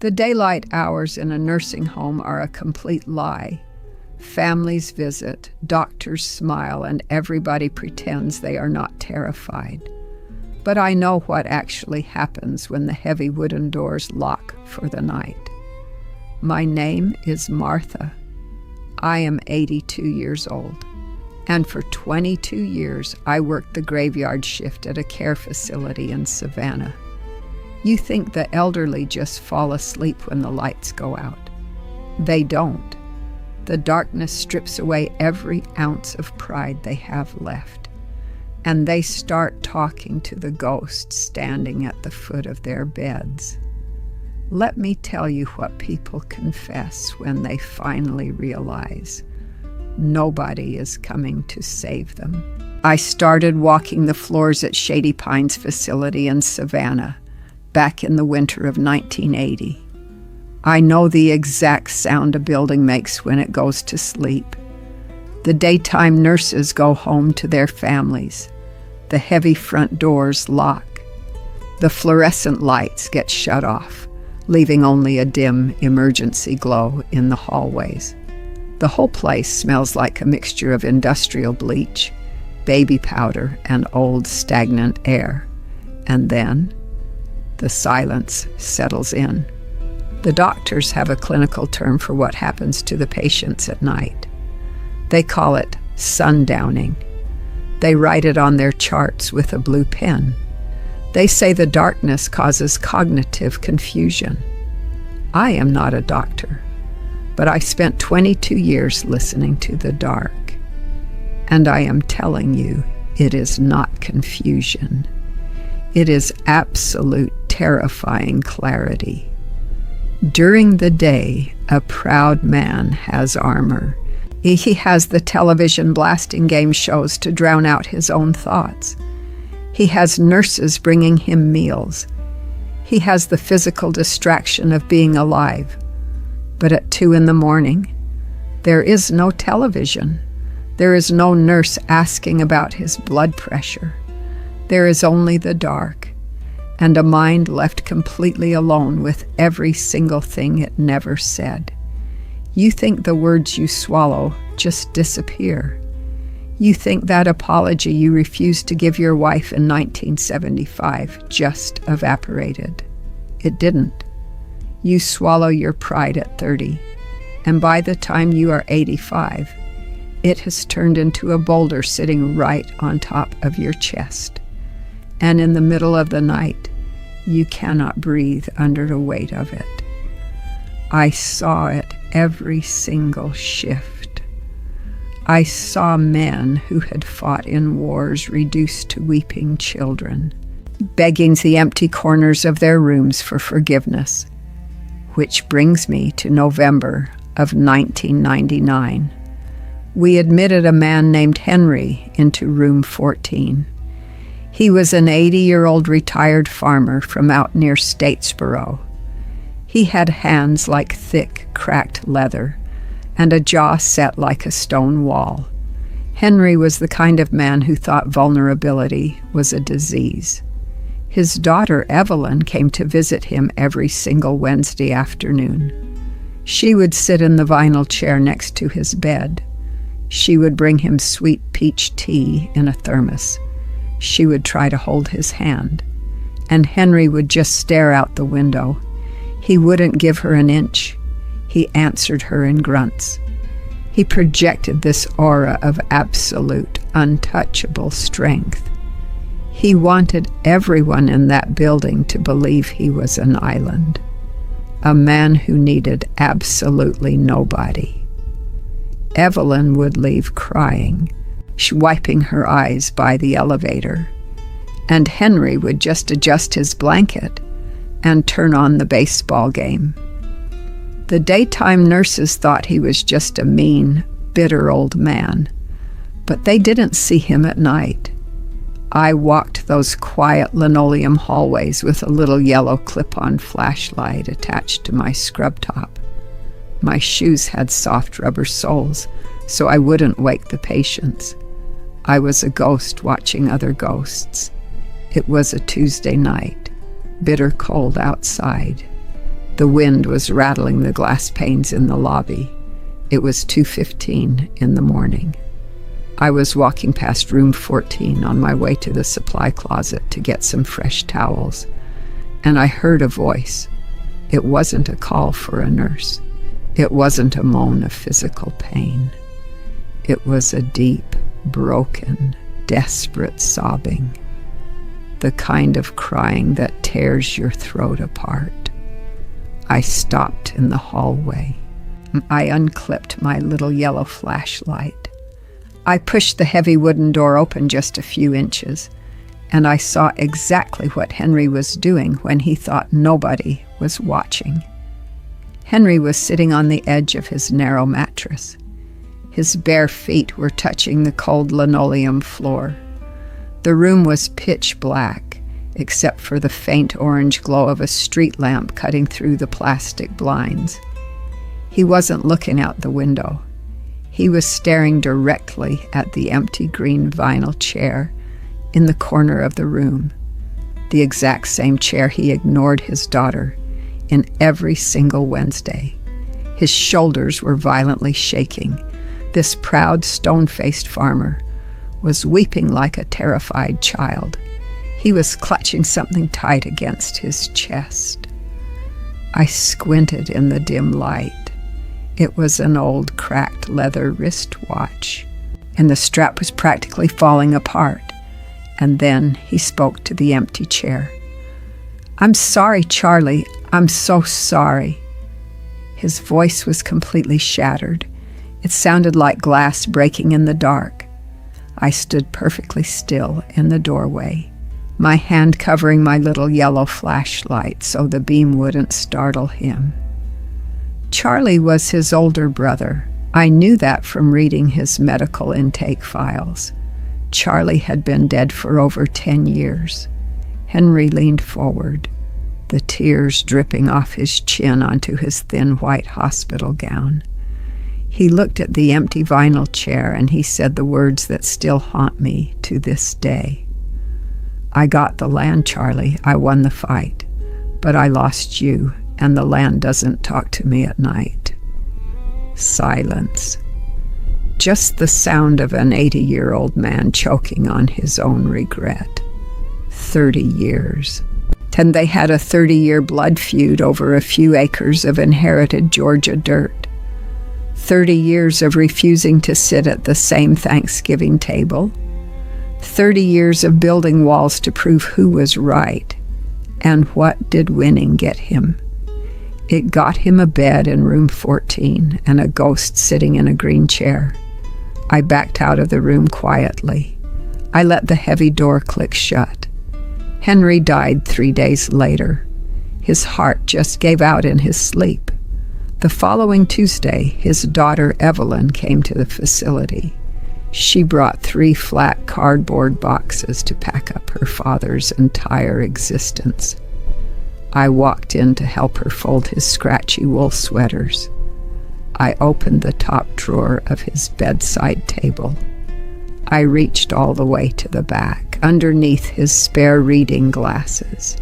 The daylight hours in a nursing home are a complete lie. Families visit, doctors smile, and everybody pretends they are not terrified. But I know what actually happens when the heavy wooden doors lock for the night. My name is Martha. I am 82 years old, and for 22 years I worked the graveyard shift at a care facility in Savannah. You think the elderly just fall asleep when the lights go out. They don't. The darkness strips away every ounce of pride they have left, and they start talking to the ghosts standing at the foot of their beds. Let me tell you what people confess when they finally realize nobody is coming to save them. I started walking the floors at Shady Pines facility in Savannah back in the winter of 1980. I know the exact sound a building makes when it goes to sleep. The daytime nurses go home to their families. The heavy front doors lock. The fluorescent lights get shut off, leaving only a dim emergency glow in the hallways. The whole place smells like a mixture of industrial bleach, baby powder, and old stagnant air. And then the silence settles in. The doctors have a clinical term for what happens to the patients at night. They call it Sundowning. They write it on their charts with a blue pen. They say the darkness causes cognitive confusion. I am not a doctor, but I spent 22 years listening to the dark. And I am telling you, it is not confusion. It is absolute terrifying clarity. During the day, a proud man has armor. He has the television blasting game shows to drown out his own thoughts. He has nurses bringing him meals. He has the physical distraction of being alive. But at 2 a.m, there is no television. There is no nurse asking about his blood pressure. There is only the dark, and a mind left completely alone with every single thing it never said. You think the words you swallow just disappear. You think that apology you refused to give your wife in 1975 just evaporated. It didn't. You swallow your pride at 30, and by the time you are 85, it has turned into a boulder sitting right on top of your chest. And in the middle of the night, you cannot breathe under the weight of it. I saw it every single shift. I saw men who had fought in wars reduced to weeping children, begging the empty corners of their rooms for forgiveness. Which brings me to November of 1999. We admitted a man named Henry into room 14. He was an 80-year-old retired farmer from out near Statesboro. He had hands like thick, cracked leather, and a jaw set like a stone wall. Henry was the kind of man who thought vulnerability was a disease. His daughter Evelyn came to visit him every single Wednesday afternoon. She would sit in the vinyl chair next to his bed. She would bring him sweet peach tea in a thermos. She would try to hold his hand, and Henry would just stare out the window. He wouldn't give her an inch. He answered her in grunts. He projected this aura of absolute, untouchable strength. He wanted everyone in that building to believe he was an island, a man who needed absolutely nobody. Evelyn would leave crying, wiping her eyes by the elevator, and Henry would just adjust his blanket and turn on the baseball game. The daytime nurses thought he was just a mean, bitter old man, but they didn't see him at night. I walked those quiet linoleum hallways with a little yellow clip-on flashlight attached to my scrub top. My shoes had soft rubber soles, so I wouldn't wake the patients. I was a ghost watching other ghosts. It was a Tuesday night, bitter cold outside. The wind was rattling the glass panes in the lobby. It was 2:15 in the morning. I was walking past room 14 on my way to the supply closet to get some fresh towels, and I heard a voice. It wasn't a call for a nurse. It wasn't a moan of physical pain. It was a deep, broken, desperate sobbing, the kind of crying that tears your throat apart. I stopped in the hallway. I unclipped my little yellow flashlight. I pushed the heavy wooden door open just a few inches, and I saw exactly what Henry was doing when he thought nobody was watching. Henry was sitting on the edge of his narrow mattress. His bare feet were touching the cold linoleum floor. The room was pitch black, except for the faint orange glow of a street lamp cutting through the plastic blinds. He wasn't looking out the window. He was staring directly at the empty green vinyl chair in the corner of the room, the exact same chair he ignored his daughter in every single Wednesday. His shoulders were violently shaking. This proud, stone-faced farmer was weeping like a terrified child. He was clutching something tight against his chest. I squinted in the dim light. It was an old, cracked leather wristwatch, and the strap was practically falling apart. And then he spoke to the empty chair. "I'm sorry, Charlie. I'm so sorry." His voice was completely shattered. It sounded like glass breaking in the dark. I stood perfectly still in the doorway, my hand covering my little yellow flashlight so the beam wouldn't startle him. Charlie was his older brother. I knew that from reading his medical intake files. Charlie had been dead for over 10 years. Henry leaned forward, the tears dripping off his chin onto his thin white hospital gown. He looked at the empty vinyl chair and he said the words that still haunt me to this day. "I got the land, Charlie. I won the fight. But I lost you, and the land doesn't talk to me at night." Silence. Just the sound of an 80-year-old man choking on his own regret. 30 years. And they had a 30-year blood feud over a few acres of inherited Georgia dirt. 30 years of refusing to sit at the same Thanksgiving table. 30 years of building walls to prove who was right. And what did winning get him? It got him a bed in room 14 and a ghost sitting in a green chair. I backed out of the room quietly. I let the heavy door click shut. Henry died 3 days later. His heart just gave out in his sleep. The following Tuesday, his daughter Evelyn came to the facility. She brought 3 flat cardboard boxes to pack up her father's entire existence. I walked in to help her fold his scratchy wool sweaters. I opened the top drawer of his bedside table. I reached all the way to the back, underneath his spare reading glasses,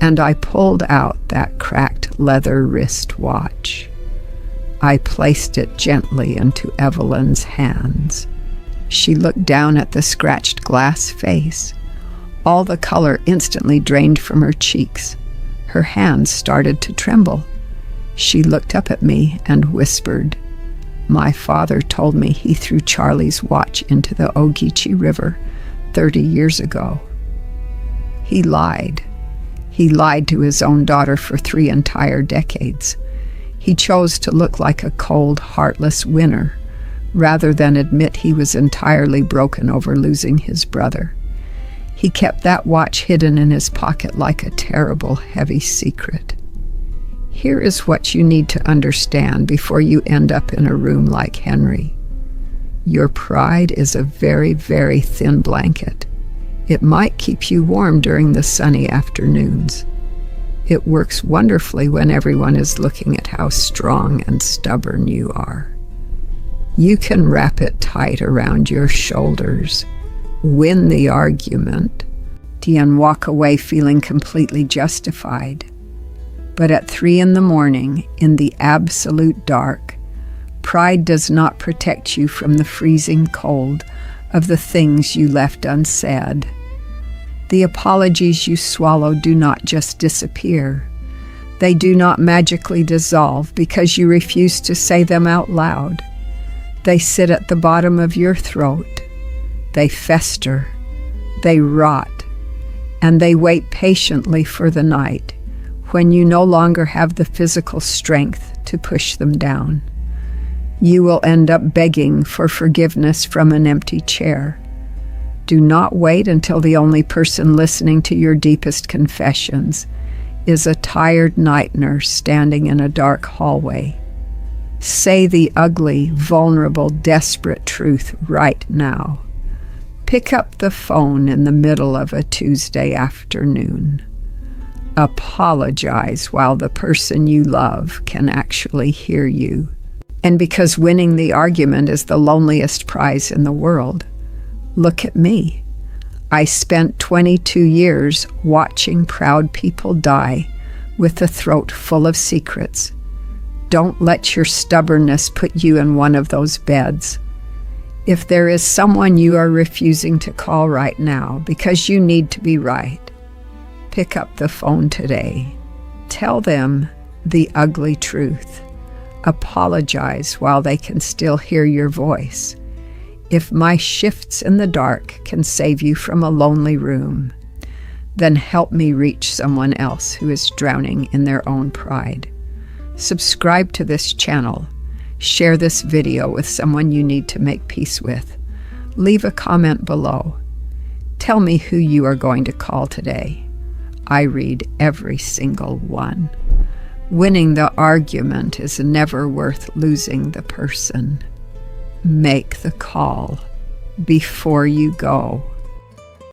and I pulled out that cracked leather wristwatch. I placed it gently into Evelyn's hands. She looked down at the scratched glass face. All the color instantly drained from her cheeks. Her hands started to tremble. She looked up at me and whispered, "My father told me he threw Charlie's watch into the Ogeechee River 30 years ago." He lied. He lied to his own daughter for 3 entire decades. He chose to look like a cold, heartless winner, rather than admit he was entirely broken over losing his brother. He kept that watch hidden in his pocket like a terrible, heavy secret. Here is what you need to understand before you end up in a room like Henry. Your pride is a very, very thin blanket. It might keep you warm during the sunny afternoons. It works wonderfully when everyone is looking at how strong and stubborn you are. You can wrap it tight around your shoulders, win the argument, and walk away feeling completely justified. But at 3 in the morning, in the absolute dark, pride does not protect you from the freezing cold of the things you left unsaid. The apologies you swallow do not just disappear. They do not magically dissolve because you refuse to say them out loud. They sit at the bottom of your throat. They fester. They rot. And they wait patiently for the night when you no longer have the physical strength to push them down. You will end up begging for forgiveness from an empty chair. Do not wait until the only person listening to your deepest confessions is a tired night nurse standing in a dark hallway. Say the ugly, vulnerable, desperate truth right now. Pick up the phone in the middle of a Tuesday afternoon. Apologize while the person you love can actually hear you. And because winning the argument is the loneliest prize in the world, look at me. I spent 22 years watching proud people die with a throat full of secrets. Don't let your stubbornness put you in one of those beds. If there is someone you are refusing to call right now because you need to be right, pick up the phone today. Tell them the ugly truth. Apologize while they can still hear your voice. If my shifts in the dark can save you from a lonely room, then help me reach someone else who is drowning in their own pride. Subscribe to this channel. Share this video with someone you need to make peace with. Leave a comment below. Tell me who you are going to call today. I read every single one. Winning the argument is never worth losing the person. Make the call before you go.